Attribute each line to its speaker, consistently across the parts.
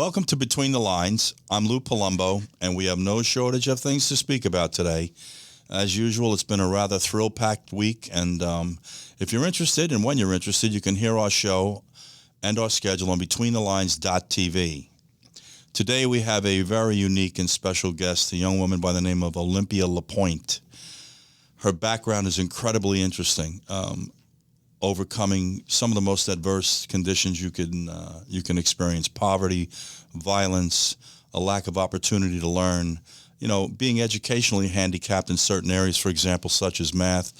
Speaker 1: Welcome to Between the Lines. I'm Lou Palumbo, and we have no shortage of things to speak about today. As usual, it's been a rather thrill-packed week, and if you're interested, and when you're interested, you can hear our show and our schedule on BetweenTheLines.tv. Today we have a very unique and special guest, a young woman by the name of Olympia LePoint. Her background is incredibly interesting, overcoming some of the most adverse conditions you can experience: poverty, violence, a lack of opportunity to learn, being educationally handicapped in certain areas, for example, such as math.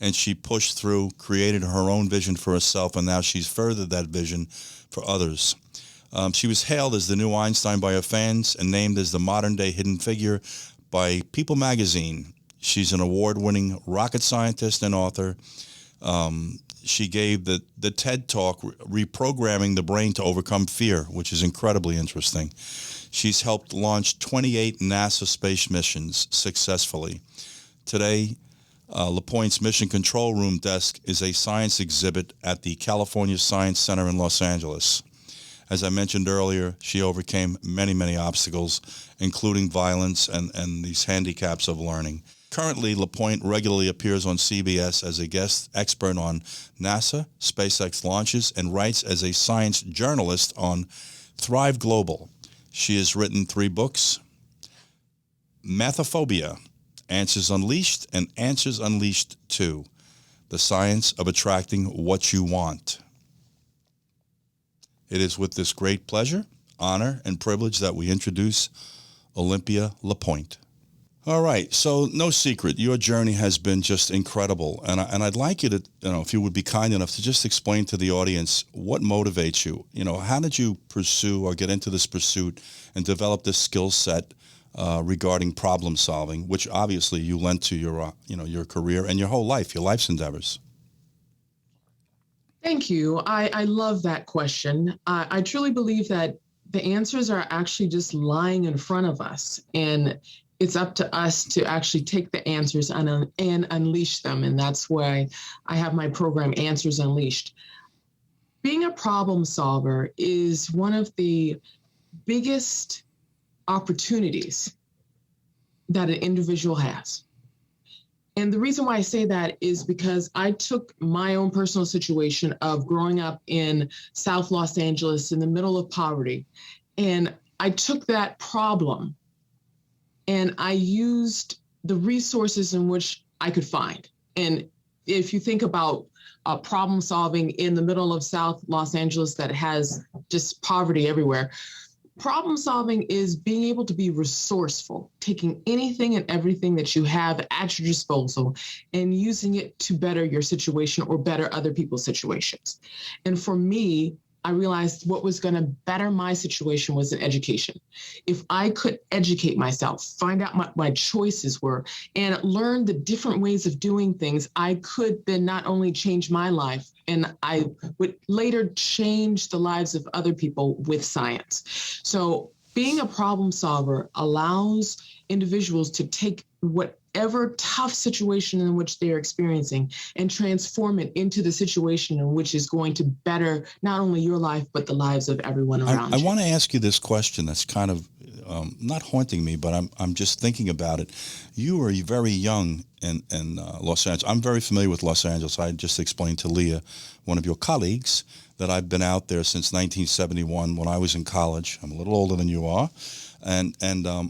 Speaker 1: And she pushed through, created her own vision for herself, and now she's furthered that vision for others. She was hailed as the new Einstein by her fans and named as the modern-day hidden figure by People magazine. She's an award-winning rocket scientist and author. She gave the TED Talk, Reprogramming the Brain to Overcome Fear, which is incredibly interesting. She's helped launch 28 NASA Space missions successfully. Today, LePoint's Mission Control Room desk is a science exhibit at the California Science Center in Los Angeles. As I mentioned earlier, she overcame many, many obstacles, including violence and these handicaps of learning. Currently, LePoint regularly appears on CBS as a guest expert on NASA, SpaceX launches, and writes as a science journalist on Thrive Global. She has written 3 books: Mathophobia, Answers Unleashed, and Answers Unleashed 2, The Science of Attracting What You Want. It is with this great pleasure, honor, and privilege that we introduce Olympia LePoint. All right, so no secret, your journey has been just incredible, and I'd like you to, if you would be kind enough to just explain to the audience what motivates you. How did you pursue or get into this pursuit and develop this skill set regarding problem solving, which obviously you lent to your career and your whole life, your life's endeavors?
Speaker 2: Thank you. I love that question. I truly believe that the answers are actually just lying in front of us, and it's up to us to actually take the answers and unleash them. And that's why I have my program, Answers Unleashed. Being a problem solver is one of the biggest opportunities that an individual has. And the reason why I say that is because I took my own personal situation of growing up in South Los Angeles in the middle of poverty, and I took that problem and I used the resources in which I could find. And if you think about problem solving in the middle of South Los Angeles that has just poverty everywhere, problem solving is being able to be resourceful, taking anything and everything that you have at your disposal and using it to better your situation or better other people's situations. And for me, I realized what was going to better my situation was an education. If I could educate myself, find out what my choices were, and learn the different ways of doing things, I could then not only change my life, and I would later change the lives of other people with science. So being a problem solver allows individuals to take whatever tough situation in which they're experiencing and transform it into the situation in which is going to better not only your life, but the lives of everyone around you.
Speaker 1: I want to ask you this question that's kind of not haunting me, but I'm just thinking about it. You were very young in Los Angeles. I'm very familiar with Los Angeles. I just explained to Leah, one of your colleagues, that I've been out there since 1971 when I was in college. I'm a little older than you are. And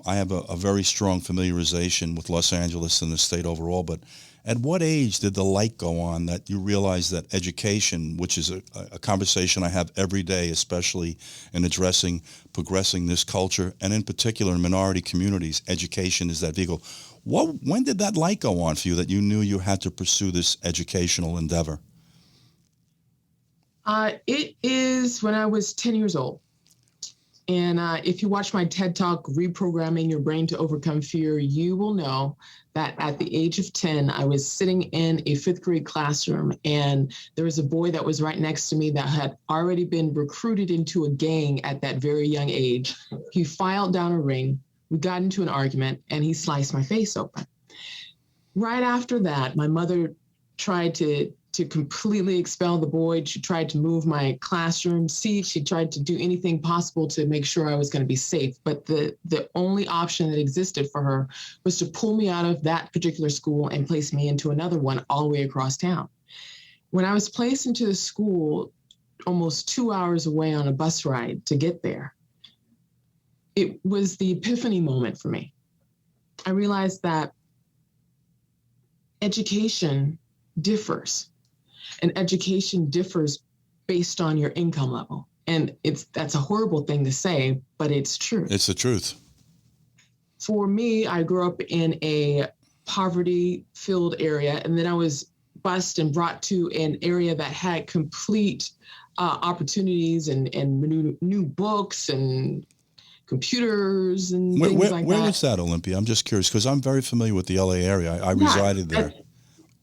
Speaker 1: I have a very strong familiarization with Los Angeles and the state overall. But at what age did the light go on that you realized that education, which is a conversation I have every day, especially in progressing this culture, and in particular in minority communities, education is that vehicle. When did that light go on for you that you knew you had to pursue this educational endeavor?
Speaker 2: It is when I was 10 years old. And if you watch my TED Talk, Reprogramming Your Brain to Overcome Fear, you will know that at the age of 10, I was sitting in a 5th grade classroom, and there was a boy that was right next to me that had already been recruited into a gang at that very young age. He filed down a ring, we got into an argument, and he sliced my face open. Right after that, my mother tried to to completely expel the boy. She tried to move my classroom seat. She tried to do anything possible to make sure I was going to be safe. But the only option that existed for her was to pull me out of that particular school and place me into another one all the way across town. When I was placed into the school almost 2 hours away on a bus ride to get there, it was the epiphany moment for me. I realized that education differs. And education differs based on your income level. And that's a horrible thing to say, but it's true.
Speaker 1: It's the truth.
Speaker 2: For me, I grew up in a poverty-filled area, and then I was bused and brought to an area that had complete opportunities and new books and computers and things like that.
Speaker 1: Where is that, Olympia? I'm just curious because I'm very familiar with the LA area. I resided there.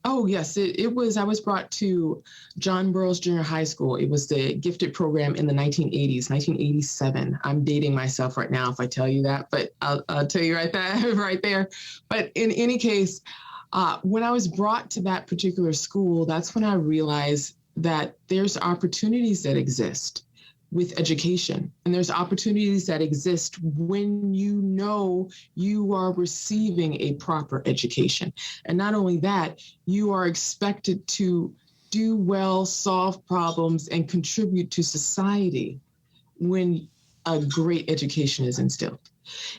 Speaker 2: Oh, yes, it was. I was brought to John Burroughs Junior High School. It was the gifted program in the 1980s, 1987. I'm dating myself right now if I tell you that, but I'll tell you right there. But in any case, when I was brought to that particular school, that's when I realized that there's opportunities that exist with education. And there's opportunities that exist when you know you are receiving a proper education. And not only that, you are expected to do well, solve problems, and contribute to society when a great education is instilled.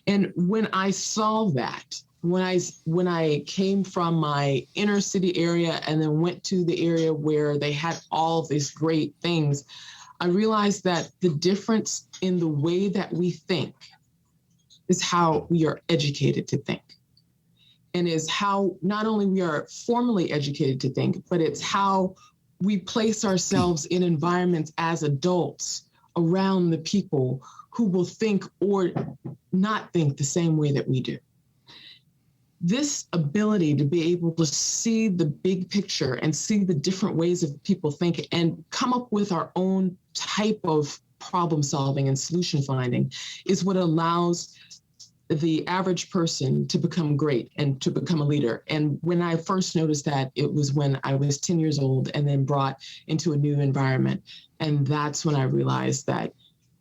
Speaker 2: And when I saw that, when I came from my inner city area and then went to the area where they had all these great things, I realized that the difference in the way that we think is how we are educated to think, and is how not only we are formally educated to think, but it's how we place ourselves in environments as adults around the people who will think or not think the same way that we do. This ability to be able to see the big picture and see the different ways of people think and come up with our own type of problem solving and solution finding is what allows the average person to become great and to become a leader. And when I first noticed that, it was when I was 10 years old and then brought into a new environment. And that's when I realized that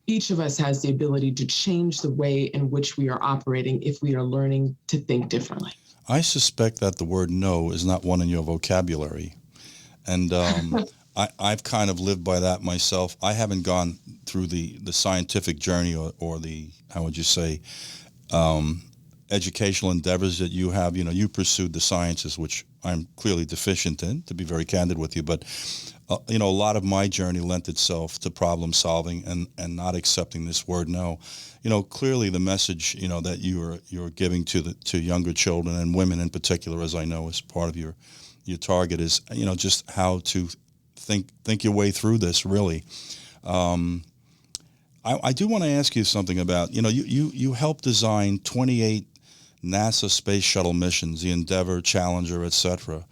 Speaker 2: each of us has the ability to change the way in which we are operating if we are learning to think differently.
Speaker 1: I suspect that the word no is not one in your vocabulary. And I've kind of lived by that myself. I haven't gone through the scientific journey or the, how would you say, educational endeavors that you have. You know, you pursued the sciences, which I'm clearly deficient in, to be very candid with you. But a lot of my journey lent itself to problem solving and not accepting this word no. Clearly the message, that you're giving to younger children and women in particular, as I know is part of your target, is, just how to think your way through this, really. I do want to ask you something about, you helped design 28 NASA Space Shuttle missions, the Endeavour, Challenger, etc.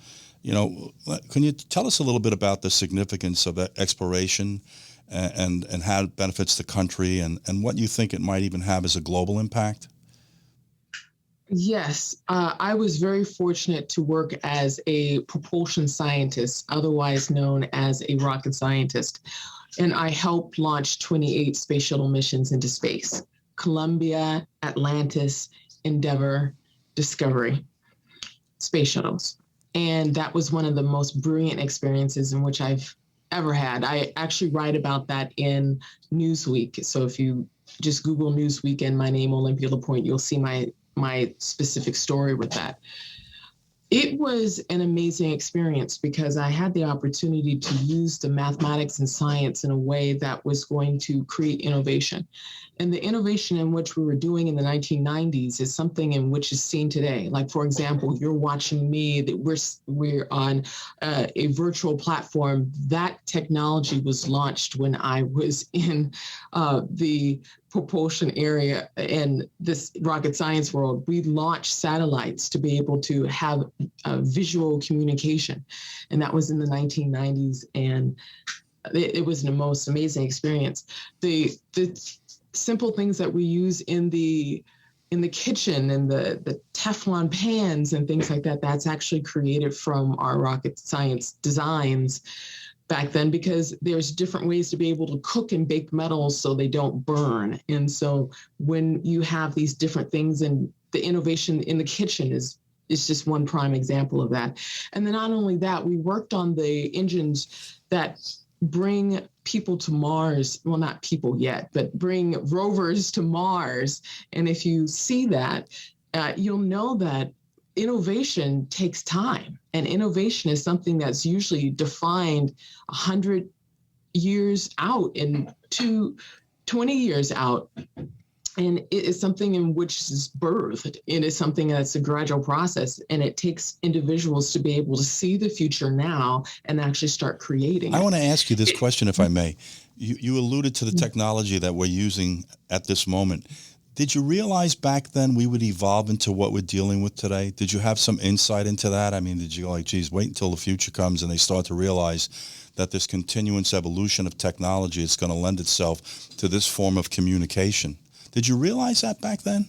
Speaker 1: Can you tell us a little bit about the significance of exploration and how it benefits the country and what you think it might even have as a global impact?
Speaker 2: Yes, I was very fortunate to work as a propulsion scientist, otherwise known as a rocket scientist. And I helped launch 28 space shuttle missions into space: Columbia, Atlantis, Endeavour, Discovery, space shuttles. And that was one of the most brilliant experiences in which I've ever had. I actually write about that in Newsweek. So if you just Google Newsweek and my name, Olympia LePoint, you'll see my specific story with that. It was an amazing experience because I had the opportunity to use the mathematics and science in a way that was going to create innovation. And the innovation in which we were doing in the 1990s is something in which is seen today. Like, for example, you're watching me, that we're on a virtual platform. That technology was launched when I was in the propulsion area in this rocket science world. We launched satellites to be able to have visual communication. And that was in the 1990s. And it was the most amazing experience. The simple things that we use in the in the kitchen and the Teflon pans and things like that, that's actually created from our rocket science designs back then, because there's different ways to be able to cook and bake metals so they don't burn. And so when you have these different things, and the innovation in the kitchen is just one prime example of that. And then not only that, we worked on the engines that bring people to Mars. Well, not people yet, but bring rovers to Mars. And if you see that, you'll know that innovation takes time, and innovation is something that's usually defined 100 years out and 20 years out. And it is something in which is birthed. It is something that's a gradual process, and it takes individuals to be able to see the future now and actually start creating.
Speaker 1: I want to ask you this question, if I may. You alluded to the technology that we're using at this moment. Did you realize back then we would evolve into what we're dealing with today? Did you have some insight into that? I mean, did you go like, geez, wait until the future comes and they start to realize that this continuous evolution of technology is going to lend itself to this form of communication? Did you realize that back then?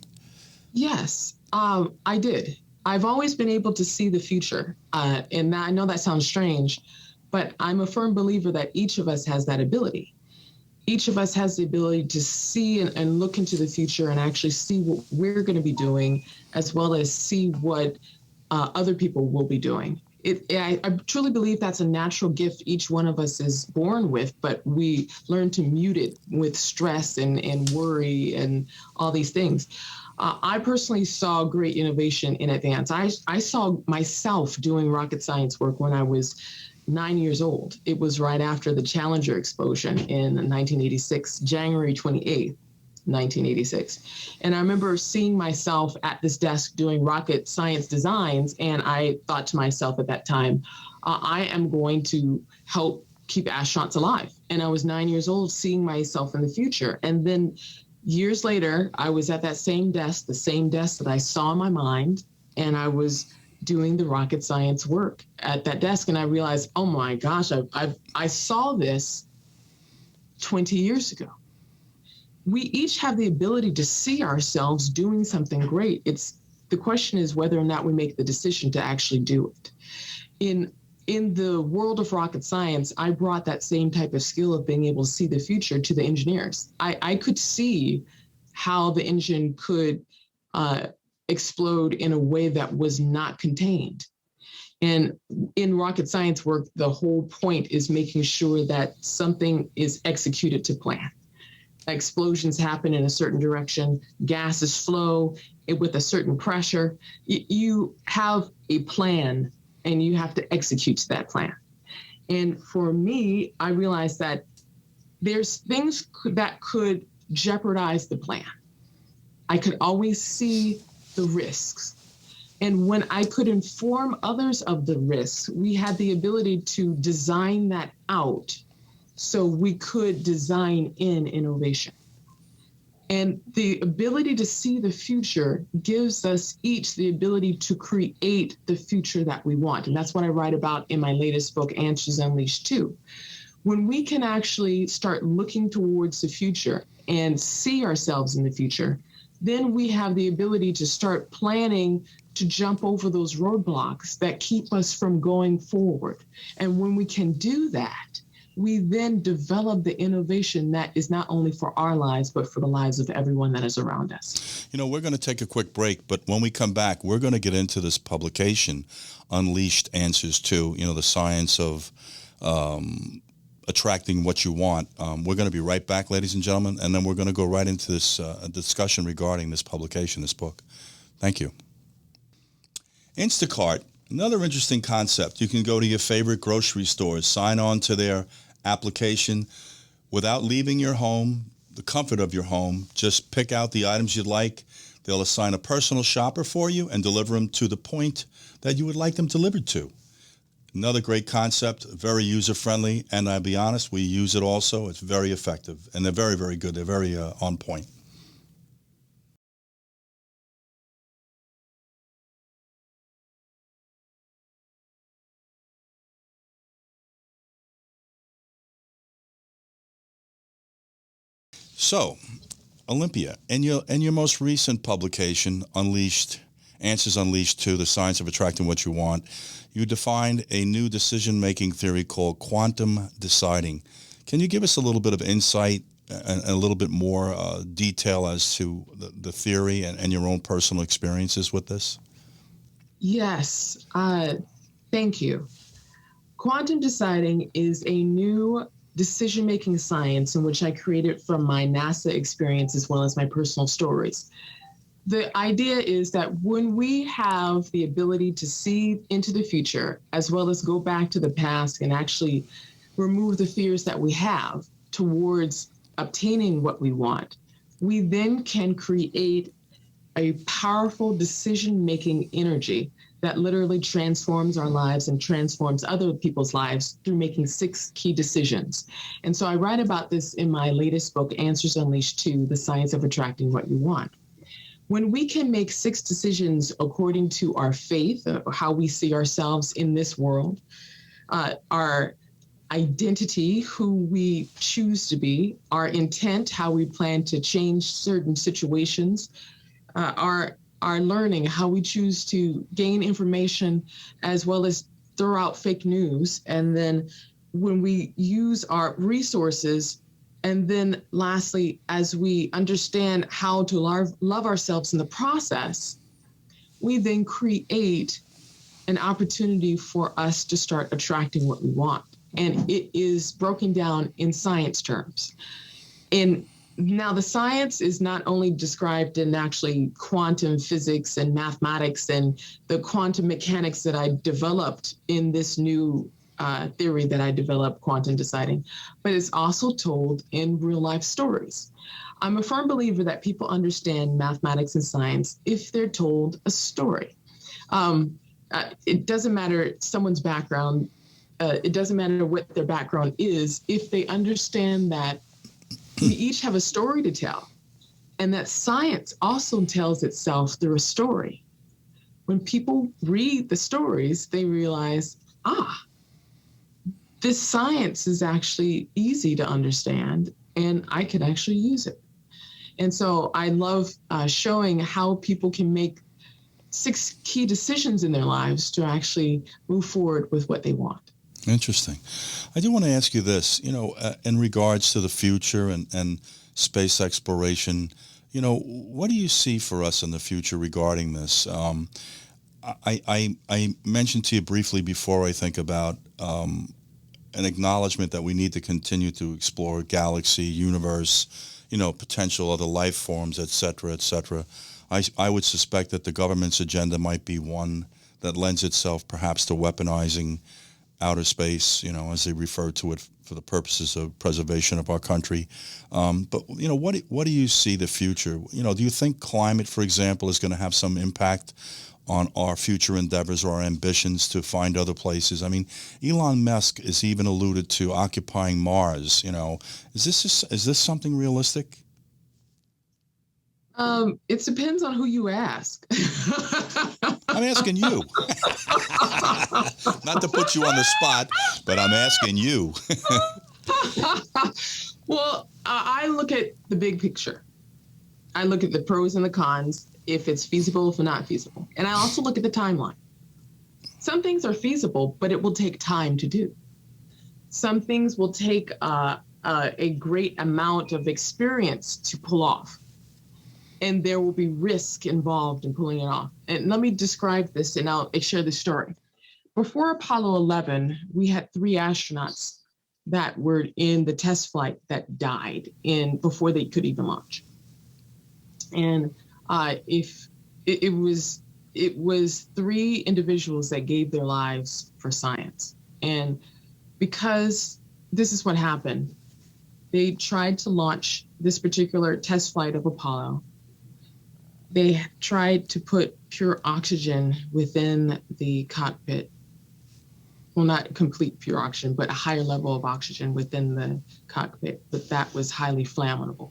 Speaker 2: Yes, I did. I've always been able to see the future. And I know that sounds strange, but I'm a firm believer that each of us has that ability. Each of us has the ability to see and look into the future and actually see what we're going to be doing, as well as see what other people will be doing. I truly believe that's a natural gift each one of us is born with, but we learn to mute it with stress and worry and all these things. I personally saw great innovation in advance. I saw myself doing rocket science work when I was 9 years old. It was right after the Challenger explosion in 1986, January 28th, 1986. And I remember seeing myself at this desk doing rocket science designs, and I thought to myself at that time, I am going to help keep astronauts alive. And I was 9 years old, seeing myself in the future. And then years later, I was at that same desk, the same desk that I saw in my mind, and I was doing the rocket science work at that desk. And I realized, oh my gosh, I saw this 20 years ago. We each have the ability to see ourselves doing something great. The question is whether or not we make the decision to actually do it. In the world of rocket science, I brought that same type of skill of being able to see the future to the engineers. I could see how the engine could explode in a way that was not contained. And in rocket science work, the whole point is making sure that something is executed to plan. Explosions happen in a certain direction, gases flow with a certain pressure. You have a plan, and you have to execute to that plan. And for me, I realized that there's things that could jeopardize the plan. I could always see the risks. And when I could inform others of the risks, we had the ability to design that out so we could design in innovation. And the ability to see the future gives us each the ability to create the future that we want. And that's what I write about in my latest book, Answers Unleashed 2. When we can actually start looking towards the future and see ourselves in the future, then we have the ability to start planning to jump over those roadblocks that keep us from going forward. And when we can do that, we then develop the innovation that is not only for our lives, but for the lives of everyone that is around us.
Speaker 1: You know, we're going to take a quick break, but when we come back, we're going to get into this publication, Unleashed Answers 2, the science of attracting what you want. We're going to be right back, ladies and gentlemen, and then we're going to go right into this discussion regarding this publication, this book. Thank you. Instacart, another interesting concept. You can go to your favorite grocery stores, sign on to their application without leaving your home, the comfort of your home. Just pick out the items you'd like. They'll assign a personal shopper for you and deliver them to the point that you would like them delivered to. Another great concept, very user-friendly, and I'll be honest, we use it also. It's very effective, and they're very, very good. They're very on point. So, Olympia, in your most recent publication, Answers Unleashed 2, The Science of Attracting What You Want, you defined a new decision-making theory called quantum deciding. Can you give us a little bit of insight and a little bit more detail as to the theory and your own personal experiences with this?
Speaker 2: Yes, thank you. Quantum deciding is a new decision-making science in which I created from my NASA experience as well as my personal stories. The idea is that when we have the ability to see into the future, as well as go back to the past and actually remove the fears that we have towards obtaining what we want, we then can create a powerful decision-making energy that literally transforms our lives and transforms other people's lives through making 6 key decisions. And so I write about this in my latest book, Answers Unleashed 2, The Science of Attracting What You Want. When we can make 6 decisions according to our faith, how we see ourselves in this world, our identity, who we choose to be, our intent, how we plan to change certain situations, our learning, how we choose to gain information, as well as throw out fake news. And then when we use our resources, and then lastly, as we understand how to love ourselves in the process, we then create an opportunity for us to start attracting what we want. And it is broken down in science terms. And now the science is not only described in actually quantum physics and mathematics and the quantum mechanics that I developed in this new theory that I developed, quantum deciding, but it's also told in real life stories. I'm a firm believer that people understand mathematics and science if they're told a story. It doesn't matter someone's background. It doesn't matter what their background is if they understand that we each have a story to tell, and that science also tells itself through a story. When people read the stories, they realize, this science is actually easy to understand, and I can actually use it. And so I love showing how people can make 6 key decisions in their lives to actually move forward with what they want.
Speaker 1: Interesting. I do want to ask you this, in regards to the future and space exploration, what do you see for us in the future regarding this? I mentioned to you briefly before, I think, about an acknowledgement that we need to continue to explore galaxy, universe, potential other life forms, et cetera, et cetera. I would suspect that the government's agenda might be one that lends itself perhaps to weaponizing outer space, as they refer to it, for the purposes of preservation of our country. But what do you see the future? Do you think climate, for example, is going to have some impact on our future endeavors or our ambitions to find other places? I mean, Elon Musk has even alluded to occupying Mars. Is this something realistic?
Speaker 2: It depends on who you ask.
Speaker 1: I'm asking you. Not to put you on the spot, but I'm asking you.
Speaker 2: Well, I look at the big picture. I look at the pros and the cons, if it's feasible, if not feasible. And I also look at the timeline. Some things are feasible, but it will take time to do. Some things will take a great amount of experience to pull off. And there will be risk involved in pulling it off. And let me describe this, and I'll share the story. Before Apollo 11, we had 3 astronauts that were in the test flight that died before they could even launch. And it was 3 individuals that gave their lives for science. And because this is what happened, they tried to launch this particular test flight of Apollo. They tried to put pure oxygen within the cockpit. Well, not complete pure oxygen, but a higher level of oxygen within the cockpit, but that was highly flammable.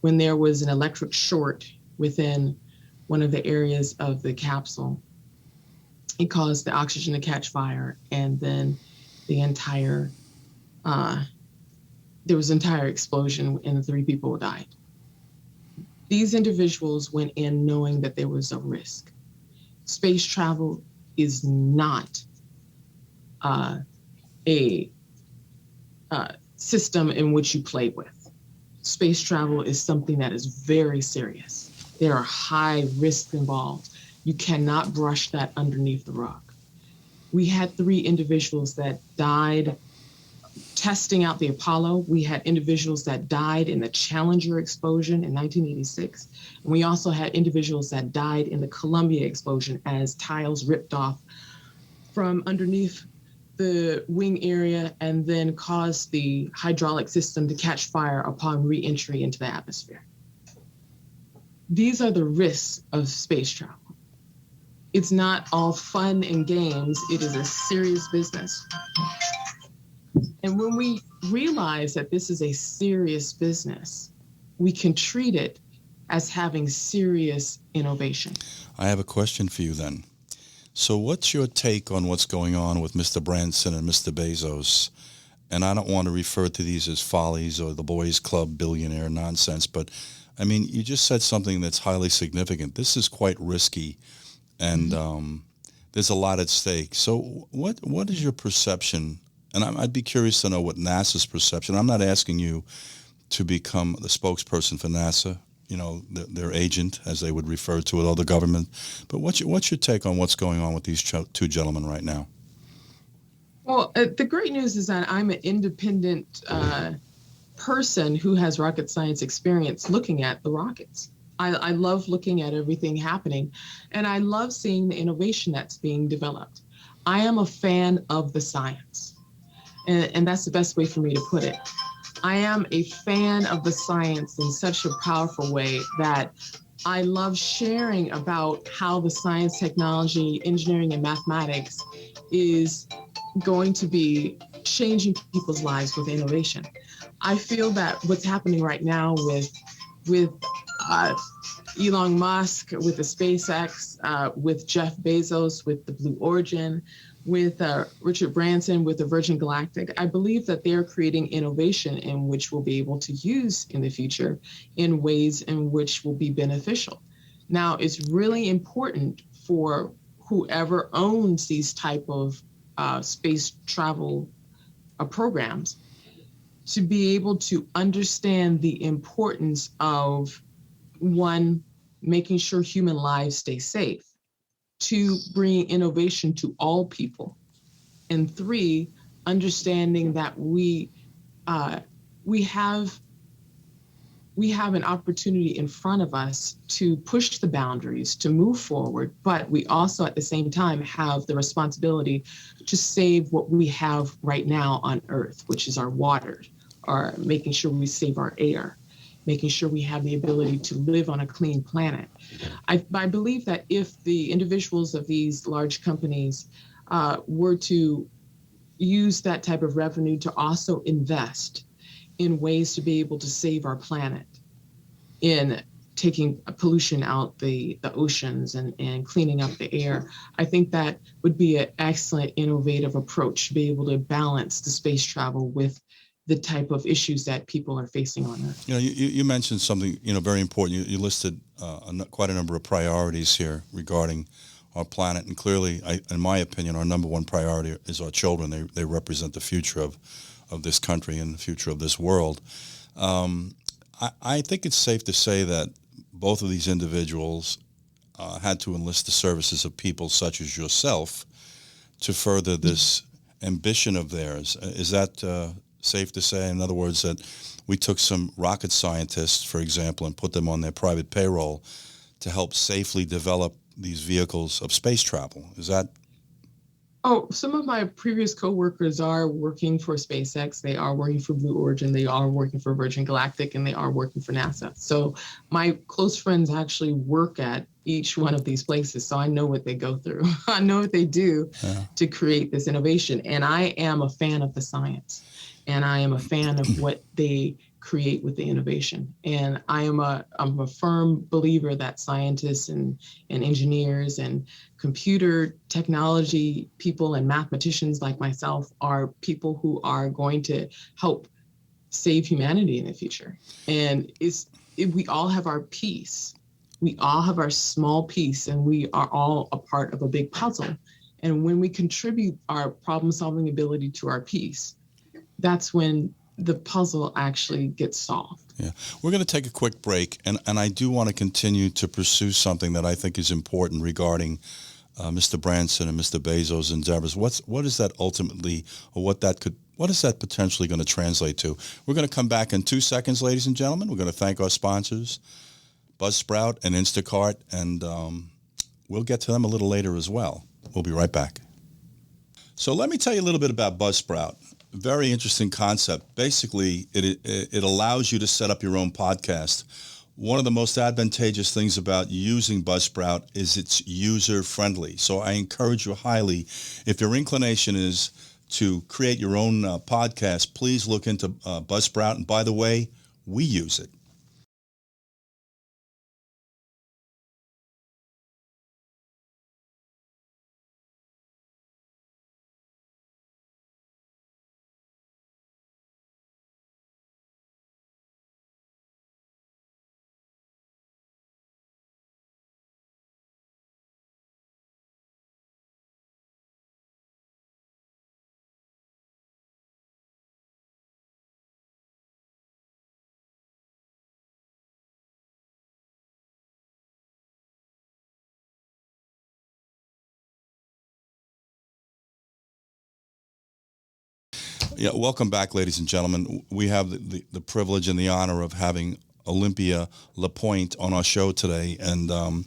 Speaker 2: When there was an electric short within one of the areas of the capsule, it caused the oxygen to catch fire, and then there was an entire explosion, and 3 people died. These individuals went in knowing that there was a risk. Space travel is not a system in which you play with. Space travel is something that is very serious. There are high risks involved. You cannot brush that underneath the rug. We had 3 individuals that died testing out the Apollo. We had individuals that died in the Challenger explosion in 1986. And we also had individuals that died in the Columbia explosion as tiles ripped off from underneath the wing area and then caused the hydraulic system to catch fire upon re-entry into the atmosphere. These are the risks of space travel. It's not all fun and games. It is a serious business. And when we realize that this is a serious business, we can treat it as having serious innovation.
Speaker 1: I have a question for you then. So what's your take on what's going on with Mr. Branson and Mr. Bezos? And I don't want to refer to these as follies or the boys club billionaire nonsense, but I mean, you just said something that's highly significant. This is quite risky, and there's a lot at stake. So what is your perception? And I'd be curious to know what NASA's perception. I'm not asking you to become the spokesperson for NASA, you know, their agent, as they would refer to it, or the government. But what's your take on what's going on with these 2 gentlemen right now?
Speaker 2: Well, the great news is that I'm an independent person who has rocket science experience looking at the rockets. I love looking at everything happening, and I love seeing the innovation that's being developed. I am a fan of the science, and that's the best way for me to put it. I am a fan of the science in such a powerful way that I love sharing about how the science, technology, engineering, and mathematics is going to be changing people's lives with innovation. I feel that what's happening right now with Elon Musk, with the SpaceX, with Jeff Bezos, with the Blue Origin, with Richard Branson, with the Virgin Galactic, I believe that they're creating innovation in which we'll be able to use in the future in ways in which will be beneficial. Now, it's really important for whoever owns these type of space travel programs to be able to understand the importance of, 1, making sure human lives stay safe, 2, bringing innovation to all people, and 3, understanding that we have an opportunity in front of us to push the boundaries, to move forward, but we also at the same time have the responsibility to save what we have right now on Earth, which is our water, or making sure we save our air, making sure we have the ability to live on a clean planet. I believe that if the individuals of these large companies were to use that type of revenue to also invest in ways to be able to save our planet, in taking pollution out the oceans and cleaning up the air, I think that would be an excellent innovative approach to be able to balance the space travel with the type of issues that people are facing on Earth.
Speaker 1: You know, you mentioned something, you know, very important. You listed quite a number of priorities here regarding our planet, and clearly, in my opinion, our number one priority is our children. They represent the future of this country and the future of this world. I think it's safe to say that both of these individuals had to enlist the services of people such as yourself to further this ambition of theirs. Is that safe to say? In other words, that we took some rocket scientists, for example, and put them on their private payroll to help safely develop these vehicles of space travel. Is that?
Speaker 2: Oh, some of my previous coworkers are working for SpaceX. They are working for Blue Origin. They are working for Virgin Galactic, and they are working for NASA. So my close friends actually work at each one of these places. So I know what they go through. I know what they do to create this innovation. And I am a fan of the science, and I am a fan of what they create with the innovation. And I'm a firm believer that scientists and engineers and computer technology people and mathematicians like myself are people who are going to help save humanity in the future. And we all have our piece. We all have our small piece, and we are all a part of a big puzzle. And when we contribute our problem-solving ability to our piece, that's when the puzzle actually gets solved.
Speaker 1: Yeah. We're going to take a quick break, and I do want to continue to pursue something that I think is important regarding Mr. Branson and Mr. Bezos' endeavors. What is that ultimately, or what is that potentially going to translate to? We're going to come back in 2 seconds, ladies and gentlemen. We're going to thank our sponsors, Buzzsprout and Instacart, and we'll get to them a little later as well. We'll be right back. So let me tell you a little bit about Buzzsprout. Very interesting concept. Basically, it allows you to set up your own podcast. One of the most advantageous things about using Buzzsprout is it's user-friendly. So I encourage you highly, if your inclination is to create your own podcast, please look into Buzzsprout. And by the way, we use it. Yeah, welcome back, ladies and gentlemen. We have the privilege and the honor of having Olympia LePoint on our show today, and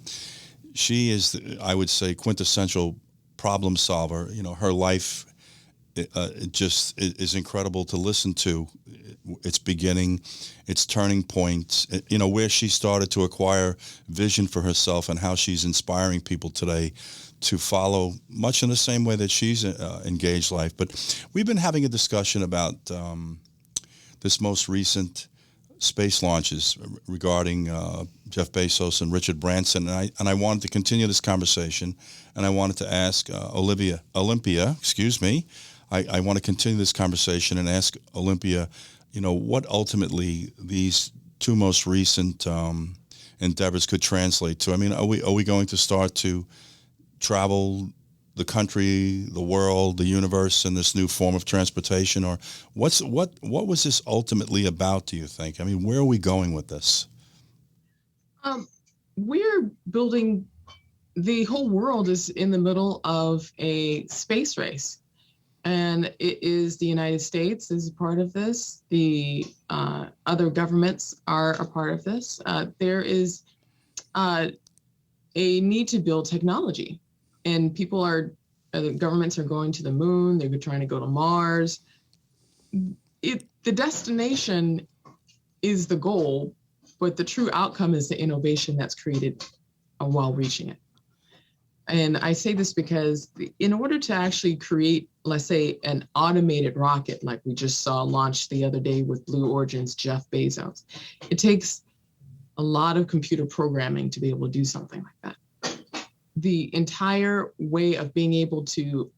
Speaker 1: she is, I would say, quintessential problem solver. You know, her life it just is incredible to listen to. Its beginning, its turning points, you know, where she started to acquire vision for herself and how she's inspiring people today to follow much in the same way that she's engaged life. But we've been having a discussion about this most recent space launches regarding Jeff Bezos and Richard Branson, and I wanted to continue this conversation, and I wanted to ask Olympia, I want to continue this conversation and ask Olympia, you know, what ultimately these two most recent endeavors could translate to. I mean, are we going to start to travel the country, the world, the universe in this new form of transportation, or what was this ultimately about, do you think? I mean, where are we going with this?
Speaker 2: We're building, the whole world is in the middle of a space race, and it is the United States is a part of this. The other governments are a part of this. There is a need to build technology. And people governments are going to the moon. They're trying to go to Mars. The destination is the goal, but the true outcome is the innovation that's created while reaching it. And I say this because in order to actually create, let's say, an automated rocket, like we just saw launched the other day with Blue Origin's Jeff Bezos, it takes a lot of computer programming to be able to do something like that. The entire way of being able to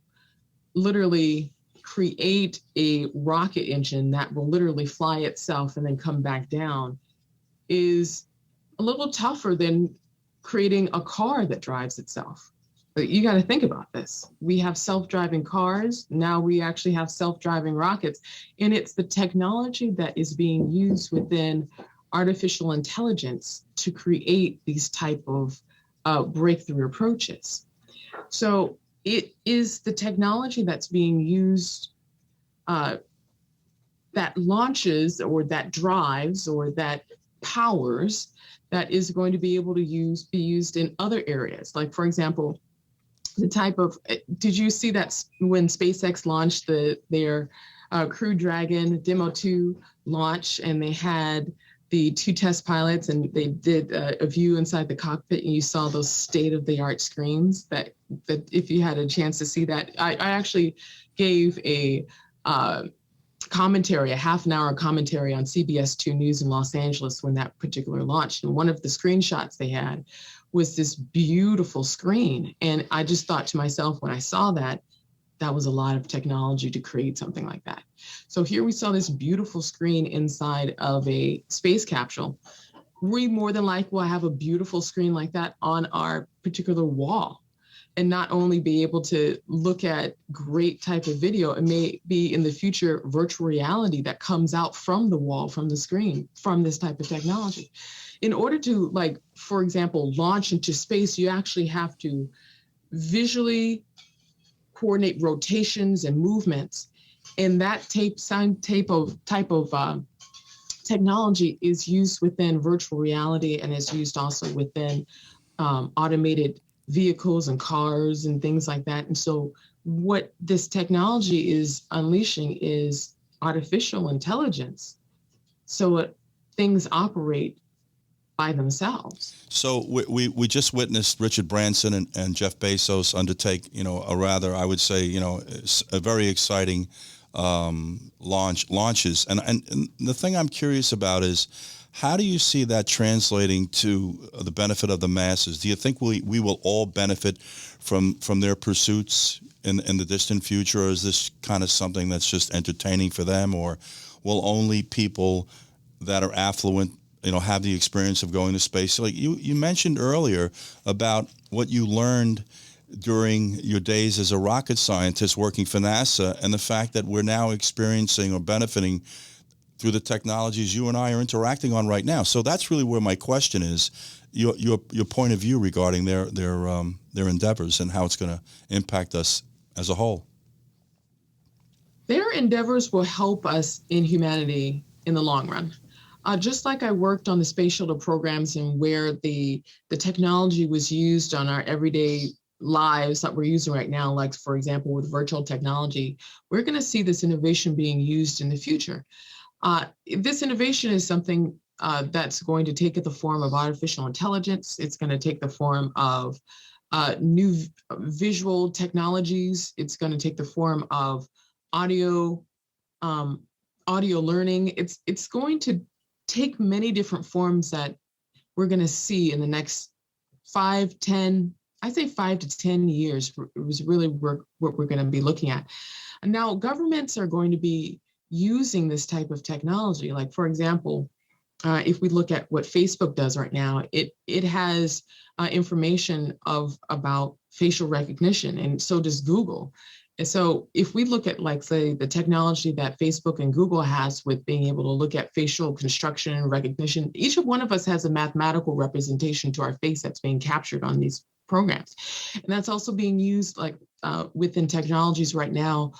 Speaker 2: literally create a rocket engine that will literally fly itself and then come back down is a little tougher than creating a car that drives itself. But you got to think about this. We have self-driving cars. Now we actually have self-driving rockets. And it's the technology that is being used within artificial intelligence to create these type of breakthrough approaches. So it is the technology that's being used that launches or that drives or that powers that is going to be able to be used in other areas. Like, for example, the type of, did you see that when SpaceX launched their Crew Dragon Demo 2 launch, and they had the 2 test pilots, and they did a view inside the cockpit, and you saw those state-of-the-art screens that if you had a chance to see that, I actually gave a commentary, a half-an-hour commentary on CBS 2 News in Los Angeles when that particular launched. And one of the screenshots they had was this beautiful screen. And I just thought to myself, when I saw that, that was a lot of technology to create something like that. So here we saw this beautiful screen inside of a space capsule we more than likely will have a beautiful screen like that on our particular wall, and not only be able to look at great type of video, it may be in the future virtual reality that comes out from the wall, from the screen, from this type of technology. In order to, like, for example, launch into space, you actually have to visually coordinate rotations and movements. And that type of technology is used within virtual reality, and is used also within automated vehicles and cars and things like that. And so what this technology is unleashing is artificial intelligence. So things operate by themselves.
Speaker 1: So we just witnessed Richard Branson and Jeff Bezos undertake, a rather, I would say, a very exciting launches. And the thing I'm curious about is, how do you see that translating to the benefit of the masses? Do you think we will all benefit from their pursuits in the distant future, or is this kind of something that's just entertaining for them, or will only people that are affluent, have the experience of going to space? Like you mentioned earlier about what you learned during your days as a rocket scientist working for NASA, and the fact that we're now experiencing or benefiting through the technologies you and I are interacting on right now. So that's really where my question is, your point of view regarding their endeavors and how it's going to impact us as a whole.
Speaker 2: Their endeavors will help us in humanity in the long run. Just like I worked on the space shuttle programs, and where the technology was used on our everyday lives that we're using right now, like, for example, with virtual technology, we're going to see this innovation being used in the future. This innovation is something that's going to take the form of artificial intelligence. It's going to take the form of new visual technologies. It's going to take the form of audio learning. It's going to take many different forms that we're going to see in the next 5 to 10 years. It was really what we're going to be looking at. And now governments are going to be using this type of technology. Like, for example, if we look at what Facebook does right now, it has information about facial recognition, and so does Google. And so if we look at, like, say, the technology that Facebook and Google has with being able to look at facial construction and recognition, each one of us has a mathematical representation to our face that's being captured on these programs. And that's also being used, like, within technologies right now,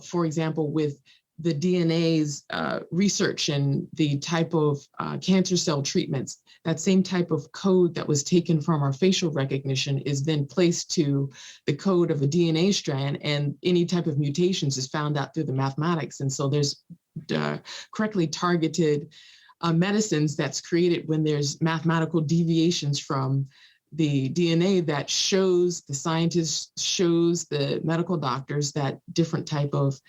Speaker 2: for example, with the DNA's research and the type of cancer cell treatments. That same type of code that was taken from our facial recognition is then placed to the code of a DNA strand, and any type of mutations is found out through the mathematics. And so there's correctly targeted medicines that's created when there's mathematical deviations from the DNA that shows the scientists, shows the medical doctors that different type of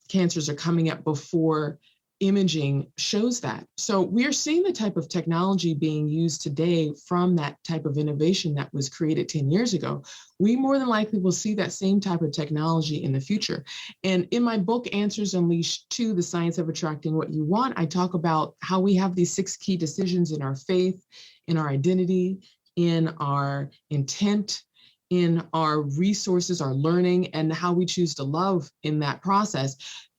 Speaker 2: cancers are coming up before imaging shows that. So we're seeing the type of technology being used today from that type of innovation that was created 10 years ago. We more than likely will see that same type of technology in the future. And in my book, Answers Unleashed 2, The Science of Attracting What You Want, I talk about how we have these 6 key decisions in our faith, in our identity, in our intent, in our resources, our learning, and how we choose to love in that process.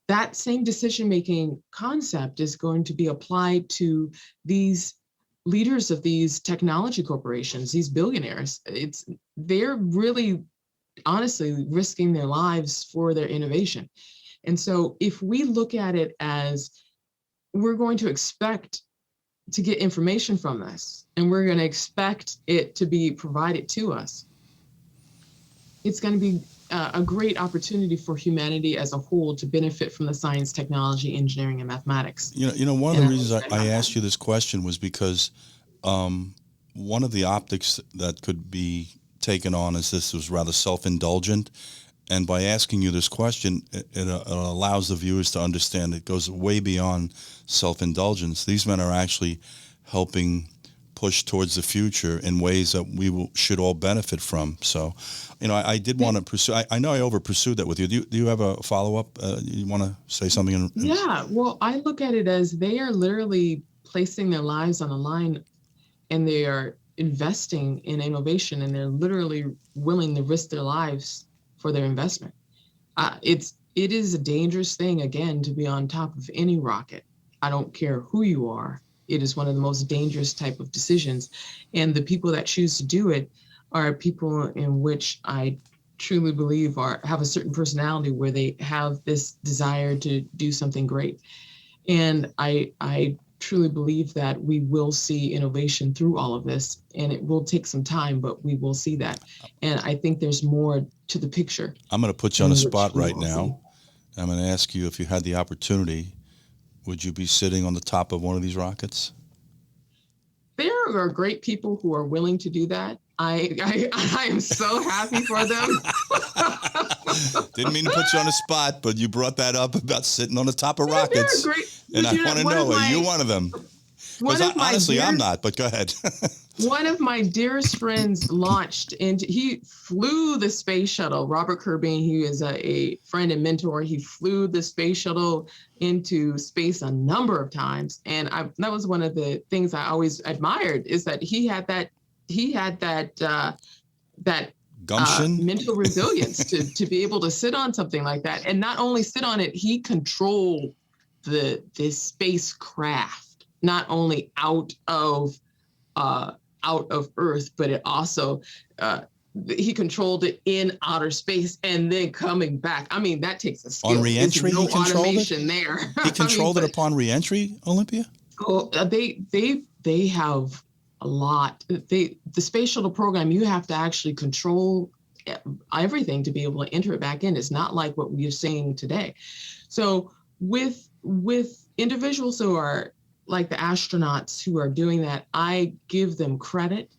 Speaker 2: That same decision-making concept is going to be applied to these leaders of these technology corporations, these billionaires. They're really, honestly, risking their lives for their innovation. And so if we look at it as we're going to expect to get information from this, and we're going to expect it to be provided to us, it's going to be a great opportunity for humanity as a whole to benefit from the science, technology, engineering, and mathematics.
Speaker 1: One of the reasons I asked you this question was because one of the optics that could be taken on is this was rather self-indulgent. And by asking you this question, it allows the viewers to understand it goes way beyond self-indulgence. These men are actually helping push towards the future in ways that we should all benefit from. So, I did want to pursue. I know I over-pursued that with you. Do you have a follow-up? You want to say something?
Speaker 2: Yeah. Well, I look at it as they are literally placing their lives on the line, and they are investing in innovation, and they're literally willing to risk their lives for their investment. It is a dangerous thing, again, to be on top of any rocket. I don't care who you are. It is one of the most dangerous type of decisions. And the people that choose to do it are people in which I truly believe have a certain personality where they have this desire to do something great. And I truly believe that we will see innovation through all of this, and it will take some time, but we will see that. And I think there's more to the picture.
Speaker 1: I'm going to put you on the spot right now. I'm going to ask you, if you had the opportunity, would you be sitting on the top of one of these rockets?
Speaker 2: There are great people who are willing to do that. I am so happy for them.
Speaker 1: Didn't mean to put you on the spot, but you brought that up about sitting on the top of rockets. And I want to know, are you one of them? Because honestly, I'm not, but go ahead.
Speaker 2: One of my dearest friends he flew the space shuttle. Robert Kirby, he is a friend and mentor. He flew the space shuttle into space a number of times. And that was one of the things I always admired, is that he had that
Speaker 1: gumption,
Speaker 2: mental resilience to be able to sit on something like that. And not only sit on it, he controlled the spacecraft, not only out of Earth, but it also he controlled it in outer space and then coming back. I mean, that takes a skill.
Speaker 1: On reentry,
Speaker 2: no
Speaker 1: he controlled
Speaker 2: automation
Speaker 1: it?
Speaker 2: There.
Speaker 1: He controlled it upon reentry, Olympia?
Speaker 2: Oh, they have a lot. The space shuttle program, you have to actually control everything to be able to enter it back in. It's not like what we're seeing today. So with individuals who are like the astronauts who are doing that, I give them credit.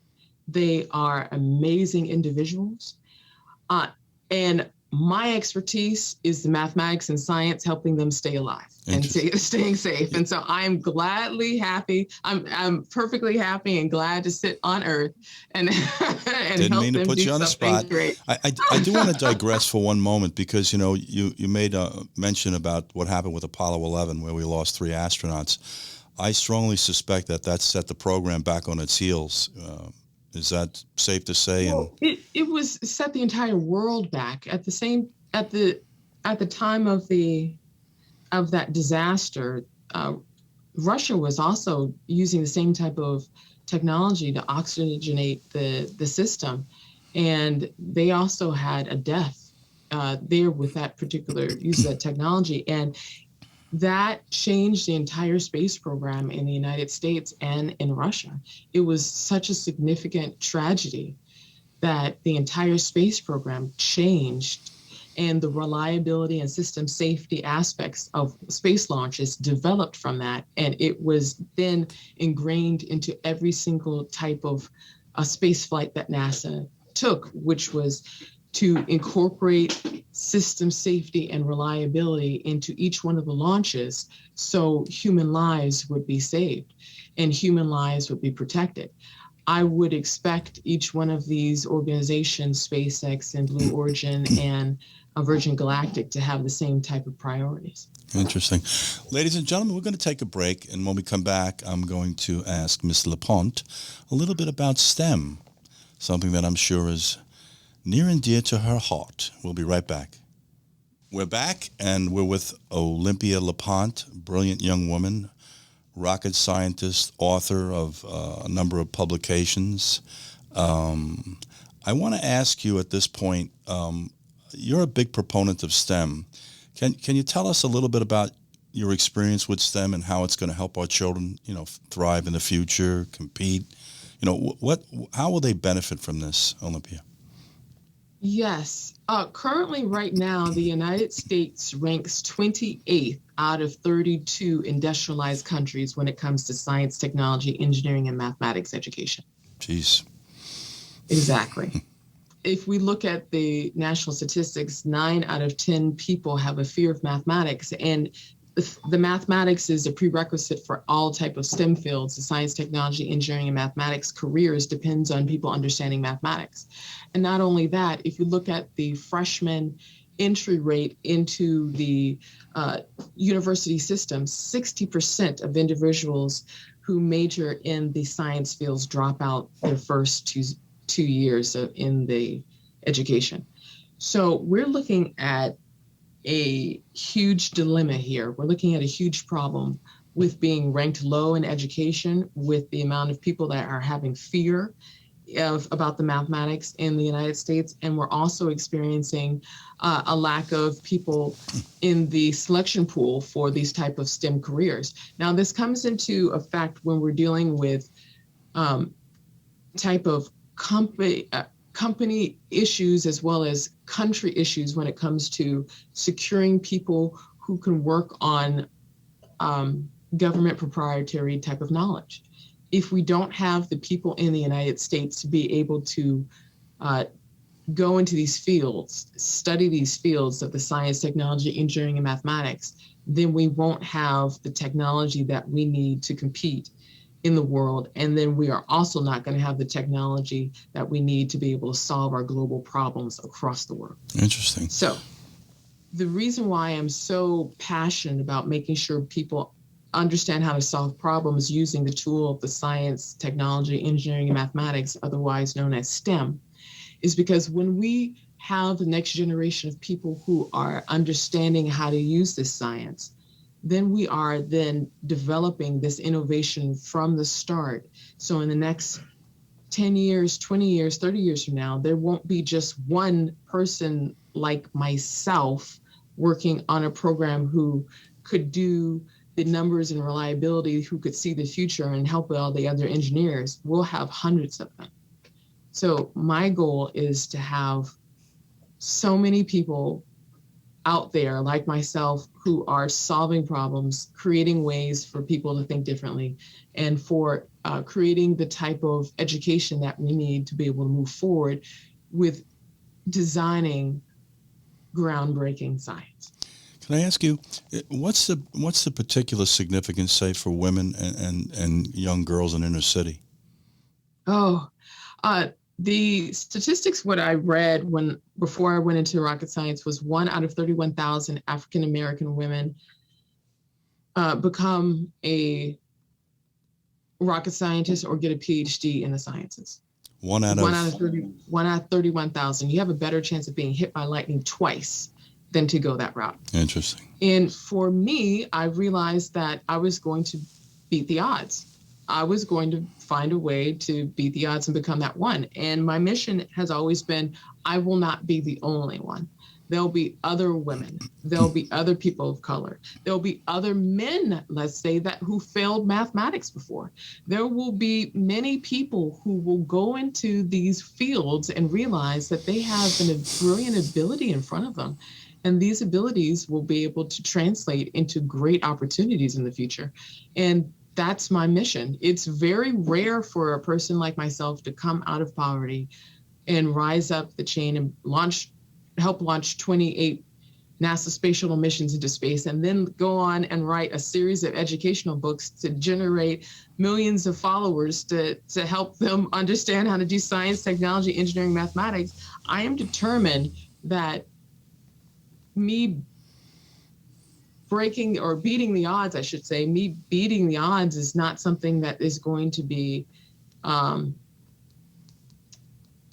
Speaker 2: They are amazing individuals. And my expertise is the mathematics and science, helping them stay alive and staying safe. And so I'm gladly happy. I'm perfectly happy and glad to sit on Earth and
Speaker 1: Didn't
Speaker 2: help
Speaker 1: mean to
Speaker 2: them
Speaker 1: put
Speaker 2: do
Speaker 1: you on the
Speaker 2: something
Speaker 1: spot.
Speaker 2: great.
Speaker 1: I do want to digress for one moment, because you made a mention about what happened with Apollo 11, where we lost 3 astronauts. I strongly suspect that set the program back on its heels. Is that safe to say?
Speaker 2: Well, it was set the entire world back at the time of that disaster. Russia was also using the same type of technology to oxygenate the system, and they also had a death there with that particular use of that technology, and that changed the entire space program in the United States and in Russia. It was such a significant tragedy that the entire space program changed, and the reliability and system safety aspects of space launches developed from that. And it was then ingrained into every single type of space flight that NASA took, which was to incorporate system safety and reliability into each one of the launches, so human lives would be saved and human lives would be protected. I would expect each one of these organizations, SpaceX and Blue Origin and Virgin Galactic, to have the same type of priorities.
Speaker 1: Interesting. Ladies and gentlemen, we're going to take a break, and when we come back, I'm going to ask Ms. LePoint a little bit about STEM, something that I'm sure is near and dear to her heart. We'll be right back. We're back, and we're with Olympia LePoint, brilliant young woman, rocket scientist, author of a number of publications. I want to ask you at this point, you're a big proponent of STEM. Can you tell us a little bit about your experience with STEM and how it's going to help our children, thrive in the future, compete? How will they benefit from this, Olympia?
Speaker 2: Yes. Currently, right now, the United States ranks 28th out of 32 industrialized countries when it comes to science, technology, engineering, and mathematics education.
Speaker 1: Jeez.
Speaker 2: Exactly. If we look at the national statistics, 9 out of 10 people have a fear of mathematics, and the mathematics is a prerequisite for all type of STEM fields. The science, technology, engineering, and mathematics careers depends on people understanding mathematics. And not only that, if you look at the freshman entry rate into the university system, 60% of individuals who major in the science fields drop out their first two years in the education. So we're looking at a huge dilemma here. We're looking at a huge problem with being ranked low in education, with the amount of people that are having fear about the mathematics in the United States. And we're also experiencing a lack of people in the selection pool for these type of STEM careers. Now, this comes into effect when we're dealing with type of company issues as well as country issues when it comes to securing people who can work on government proprietary type of knowledge. If we don't have the people in the United States to be able to go into these fields, study these fields of the science, technology, engineering, and mathematics, then we won't have the technology that we need to compete in the world. And then we are also not going to have the technology that we need to be able to solve our global problems across the world.
Speaker 1: Interesting.
Speaker 2: So the reason why I'm so passionate about making sure people understand how to solve problems using the tool of the science, technology, engineering, and mathematics, otherwise known as STEM, is because when we have the next generation of people who are understanding how to use this science, then we are then developing this innovation from the start. So in the next 10 years, 20 years, 30 years from now, there won't be just one person like myself working on a program who could do the numbers and reliability, who could see the future and help all the other engineers. We'll have hundreds of them. So my goal is to have so many people out there like myself who are solving problems, creating ways for people to think differently, and for creating the type of education that we need to be able to move forward with designing groundbreaking science.
Speaker 1: Can I ask you, what's the particular significance, say, for women and young girls in inner city?
Speaker 2: The statistics, what I read before I went into rocket science, was 1 out of 31,000 African American women become a rocket scientist or get a PhD in the sciences.
Speaker 1: 1 out of
Speaker 2: 31,000. You have a better chance of being hit by lightning twice than to go that route.
Speaker 1: Interesting.
Speaker 2: And for me, I realized that I was going to beat the odds. I was going to find a way to beat the odds and become that one. And my mission has always been, I will not be the only one. There'll be other women. There'll be other people of color. There'll be other men, let's say, who failed mathematics before. There will be many people who will go into these fields and realize that they have a brilliant ability in front of them. And these abilities will be able to translate into great opportunities in the future. And that's my mission. It's very rare for a person like myself to come out of poverty and rise up the chain and help launch 28 NASA Space Shuttle missions into space, and then go on and write a series of educational books to generate millions of followers to help them understand how to do science, technology, engineering, mathematics. I am determined that me beating the odds, I should say, me beating the odds is not something that is going to be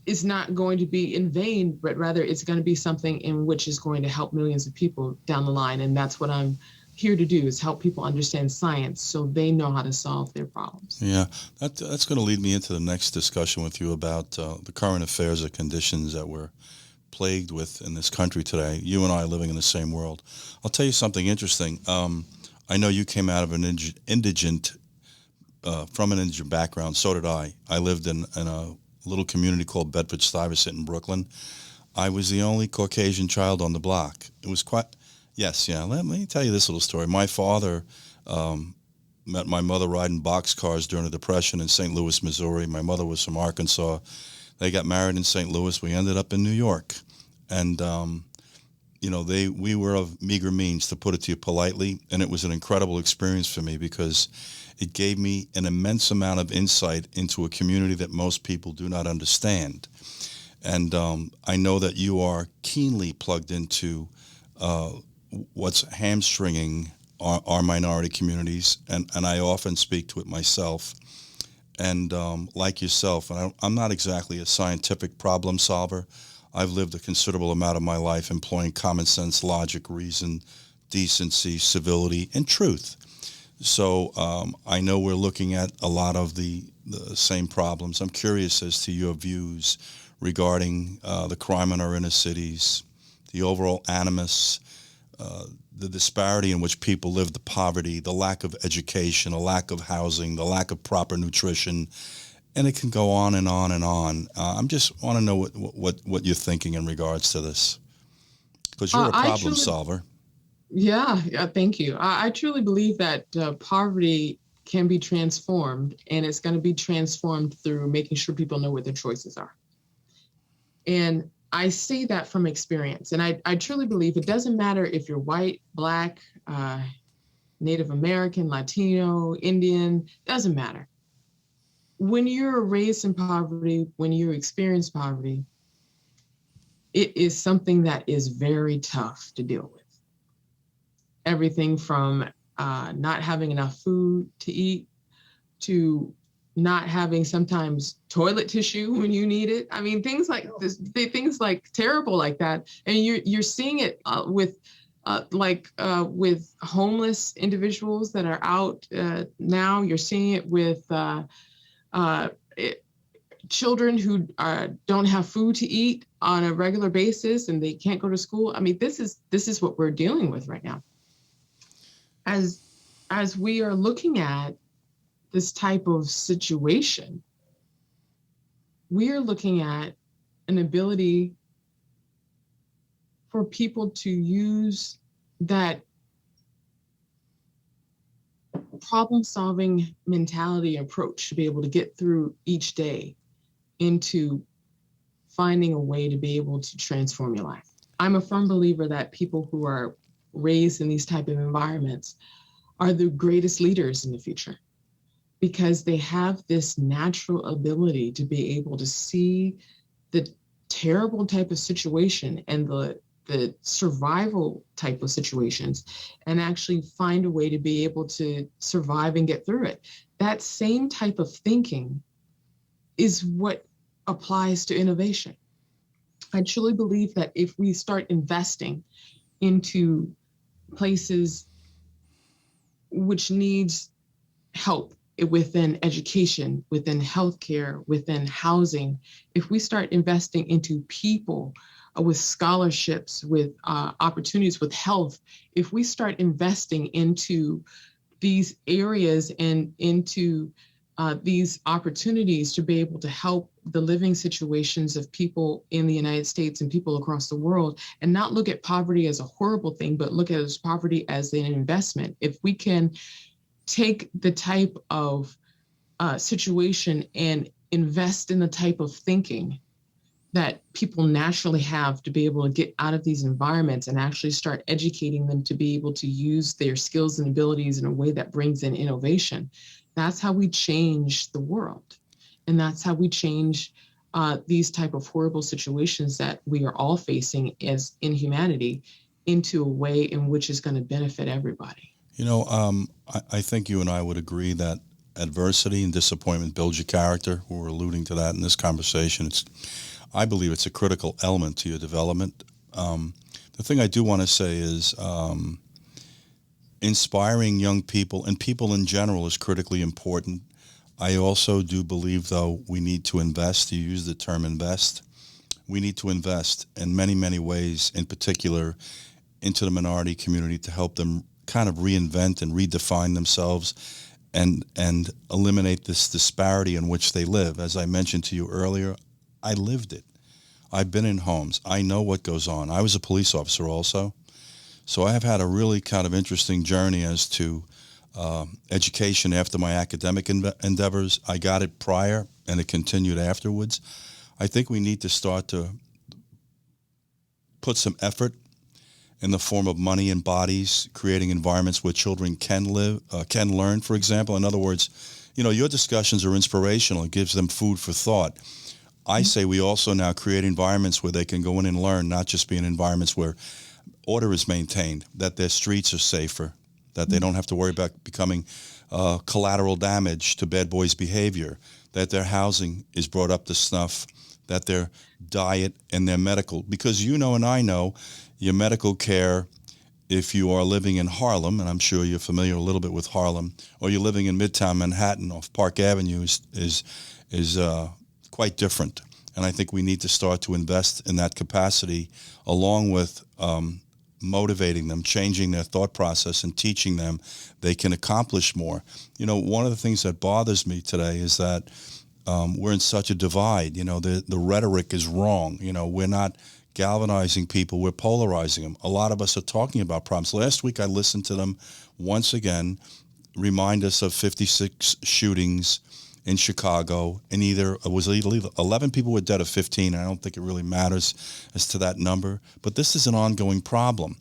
Speaker 2: in vain, but rather it's going to be something in which is going to help millions of people down the line. And that's what I'm here to do, is help people understand science so they know how to solve their problems.
Speaker 1: Yeah, that's going to lead me into the next discussion with you about the current affairs or conditions that we're plagued with in this country today. You and I are living in the same world. I'll tell you something interesting. I know you came out of an indigent background. So did I. I lived in a little community called Bedford-Stuyvesant in Brooklyn. I was the only Caucasian child on the block. It was quite, yes, yeah. Let me tell you this little story. My father met my mother riding boxcars during the Depression in St. Louis, Missouri. My mother was from Arkansas. They got married in St. Louis. We ended up in New York. And, we were of meager means, to put it to you politely. And it was an incredible experience for me because it gave me an immense amount of insight into a community that most people do not understand. And I know that you are keenly plugged into what's hamstringing our minority communities, and I often speak to it myself. And like yourself, and I'm not exactly a scientific problem solver. I've lived a considerable amount of my life employing common sense, logic, reason, decency, civility, and truth. So I know we're looking at a lot of the same problems. I'm curious as to your views regarding the crime in our inner cities, the overall animus, the disparity in which people live, the poverty, the lack of education, the lack of housing, the lack of proper nutrition, and it can go on and on and on. I'm just want to know what you're thinking in regards to this, because you're a problem solver.
Speaker 2: Yeah, thank you. I truly believe that poverty can be transformed, and it's going to be transformed through making sure people know what their choices are. And I say that from experience, and I truly believe it doesn't matter if you're white, black, Native American, Latino, Indian, doesn't matter. When you're raised in poverty, when you experience poverty, it is something that is very tough to deal with. Everything from not having enough food to eat to not having sometimes toilet tissue when you need it. I mean, things like this, things like terrible like that. And you're seeing it with homeless individuals that are out now. You're seeing it with children who don't have food to eat on a regular basis and they can't go to school. I mean, this is what we're dealing with right now. As we are looking at this type of situation, we are looking at an ability for people to use that problem-solving mentality approach to be able to get through each day into finding a way to be able to transform your life. I'm a firm believer that people who are raised in these type of environments are the greatest leaders in the future, because they have this natural ability to be able to see the terrible type of situation and the survival type of situations and actually find a way to be able to survive and get through it. That same type of thinking is what applies to innovation. I truly believe that if we start investing into places which needs help within education, within healthcare, within housing, if we start investing into people with scholarships, with opportunities, with health, if we start investing into these areas and into these opportunities to be able to help the living situations of people in the United States and people across the world, and not look at poverty as a horrible thing, but look at poverty as an investment. If we can take the type of situation and invest in the type of thinking that people naturally have to be able to get out of these environments and actually start educating them to be able to use their skills and abilities in a way that brings in innovation, that's how we change the world. And that's how we change these type of horrible situations that we are all facing as in humanity into a way in which is going to benefit everybody.
Speaker 1: You know, I think you and I would agree that adversity and disappointment builds your character. We're alluding to that in this conversation. I believe it's a critical element to your development. The thing I do want to say is inspiring young people and people in general is critically important. I also do believe, though, we need to invest. You use the term invest. We need to invest in many, many ways, in particular into the minority community, to help them kind of reinvent and redefine themselves and eliminate this disparity in which they live. As I mentioned to you earlier, I lived it. I've been in homes. I know what goes on. I was a police officer also. So I have had a really kind of interesting journey as to education after my academic endeavors. I got it prior and it continued afterwards. I think we need to start to put some effort in the form of money and bodies, creating environments where children can live, can learn, for example. In other words, you know, your discussions are inspirational. It gives them food for thought. I say we also now create environments where they can go in and learn, not just be in environments where order is maintained, that their streets are safer, that they don't have to worry about becoming collateral damage to bad boys' behavior, that their housing is brought up to snuff, that their diet and their medical, because you know and I know your medical care, if you are living in Harlem, and I'm sure you're familiar a little bit with Harlem, or you're living in Midtown Manhattan off Park Avenue, is quite different. And I think we need to start to invest in that capacity, along with motivating them, changing their thought process, and teaching them they can accomplish more. You know, one of the things that bothers me today is that we're in such a divide. You know, the rhetoric is wrong. You know, we're not galvanizing people, we're polarizing them. A lot of us are talking about problems. Last week I listened to them once again remind us of 56 shootings in Chicago, and either 11 people were dead or 15. I don't think it really matters as to that number, but this is an ongoing problem.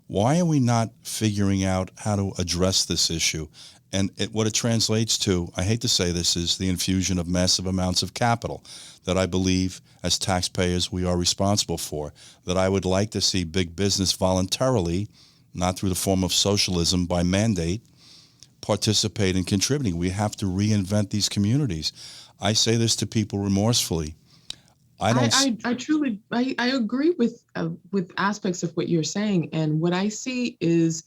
Speaker 1: Why are we not figuring out how to address this issue? And what it translates to, I hate to say this, is the infusion of massive amounts of capital that I believe as taxpayers we are responsible for, that I would like to see big business voluntarily, not through the form of socialism by mandate, participate in contributing. We have to reinvent these communities. I say this to people remorsefully.
Speaker 2: I truly agree with aspects of what you're saying, and what I see is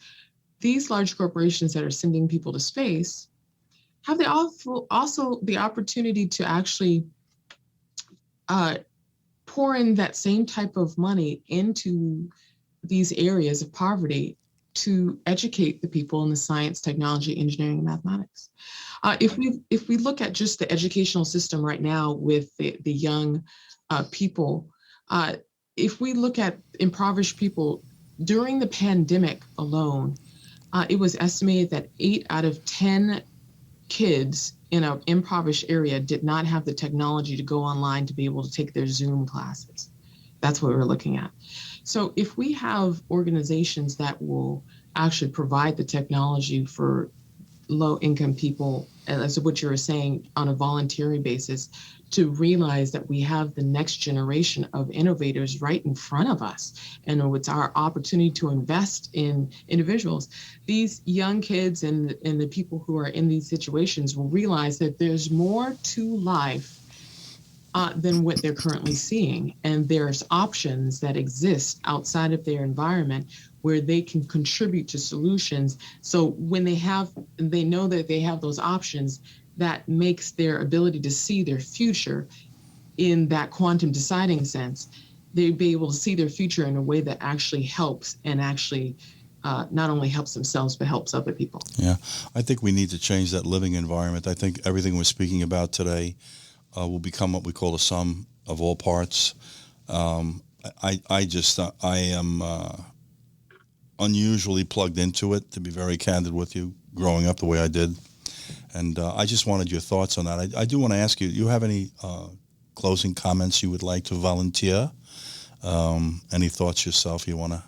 Speaker 2: these large corporations that are sending people to space have also the opportunity to actually pour in that same type of money into these areas of poverty to educate the people in the science, technology, engineering, and mathematics. If we look at just the educational system right now with the young people, if we look at impoverished people during the pandemic alone, it was estimated that 8 out of 10 kids in an impoverished area did not have the technology to go online to be able to take their Zoom classes. That's what we're looking at. So if we have organizations that will actually provide the technology for low-income people, as what you were saying, on a voluntary basis, to realize that we have the next generation of innovators right in front of us, and it's our opportunity to invest in individuals. These young kids and the people who are in these situations will realize that there's more to life than what they're currently seeing, and there's options that exist outside of their environment where they can contribute to solutions. So when they know that they have those options, that makes their ability to see their future in that quantum deciding sense. They'd be able to see their future in a way that actually helps, and actually not only helps themselves, but helps other people.
Speaker 1: Yeah, I think we need to change that living environment. I think everything we're speaking about today will become what we call a sum of all parts. I am unusually plugged into it, to be very candid with you, growing up the way I did. And I just wanted your thoughts on that. I do want to ask you, do you have any closing comments you would like to volunteer? Any thoughts yourself you want to,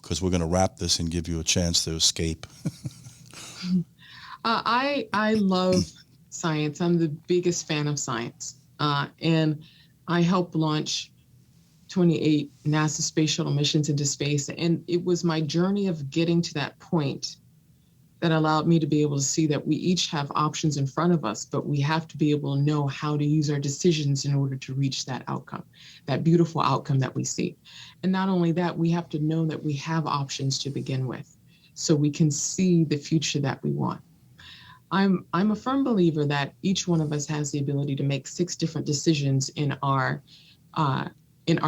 Speaker 1: because we're going to wrap this and give you a chance to escape.
Speaker 2: I love science. I'm the biggest fan of science. And I helped launch 28 NASA Space Shuttle missions into space. And it was my journey of getting to that point that allowed me to be able to see that we each have options in front of us, but we have to be able to know how to use our decisions in order to reach that outcome, that beautiful outcome that we see. And not only that, we have to know that we have options to begin with, so we can see the future that we want. I'm a firm believer that each one of us has the ability to make 6 different decisions in our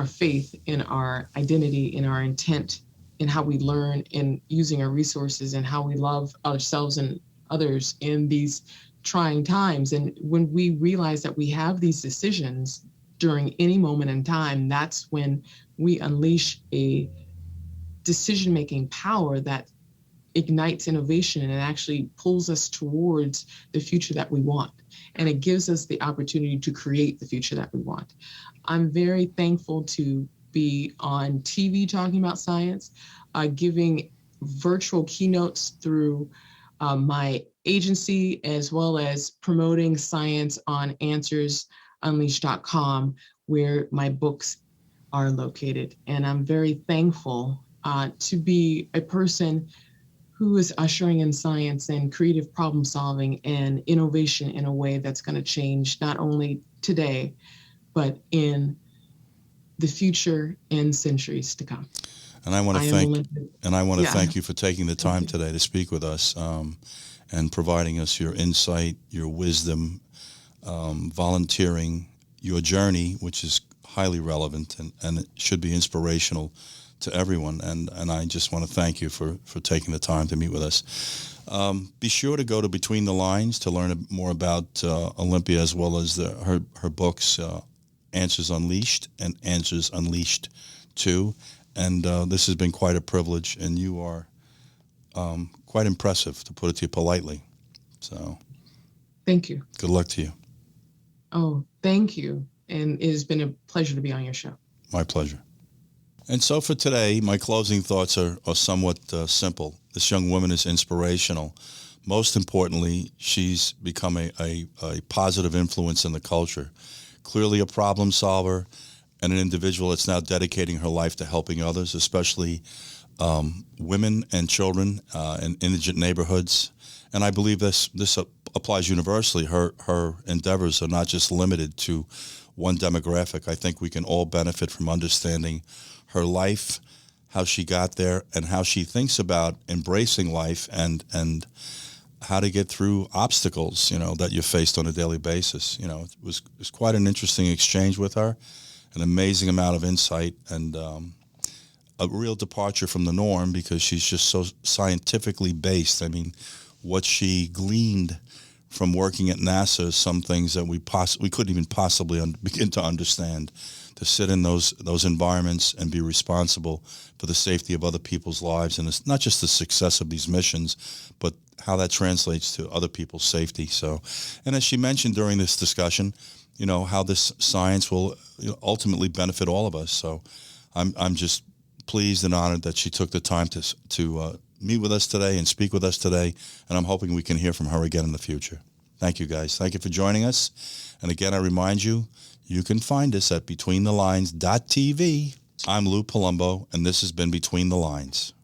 Speaker 2: faith, in our identity, in our intent, in how we learn, in using our resources, and how we love ourselves and others in these trying times. And when we realize that we have these decisions during any moment in time, that's when we unleash a decision-making power that ignites innovation and it actually pulls us towards the future that we want. And it gives us the opportunity to create the future that we want. I'm very thankful to be on TV talking about science, giving virtual keynotes through my agency, as well as promoting science on AnswersUnleashed.com, where my books are located. And I'm very thankful to be a person who is ushering in science and creative problem solving and innovation in a way that's going to change not only today, but in the future and centuries to come.
Speaker 1: And I want to thank you for taking the time today to speak with us and providing us your insight, your wisdom, volunteering, your journey, which is highly relevant and it should be inspirational to everyone. And I just want to thank you for taking the time to meet with us. Be sure to go to Between the Lines to learn more about Olympia, as well as her books, Answers Unleashed and Answers Unleashed 2. And this has been quite a privilege, and you are quite impressive, to put it to you politely. So
Speaker 2: thank you.
Speaker 1: Good luck to you.
Speaker 2: Oh, thank you. And it has been a pleasure to be on your show.
Speaker 1: My pleasure. And so for today, my closing thoughts are somewhat simple. This young woman is inspirational. Most importantly, she's become a positive influence in the culture. Clearly a problem solver and an individual that's now dedicating her life to helping others, especially women and children in indigent neighborhoods. And I believe this applies universally. Her endeavors are not just limited to one demographic. I think we can all benefit from understanding her life, how she got there, and how she thinks about embracing life and how to get through obstacles, that you're faced on a daily basis. It was quite an interesting exchange with her, an amazing amount of insight, and a real departure from the norm because she's just so scientifically based. I mean, what she gleaned from working at NASA is some things that we couldn't even possibly begin to understand. To sit in those environments and be responsible for the safety of other people's lives, and it's not just the success of these missions, but how that translates to other people's safety. So, and as she mentioned during this discussion, how this science will ultimately benefit all of us. So, I'm just pleased and honored that she took the time to meet with us today and speak with us today, and I'm hoping we can hear from her again in the future. Thank you, guys. Thank you for joining us. And again, I remind you, you can find us at betweenthelines.tv. I'm Lou Palumbo, and this has been Between the Lines.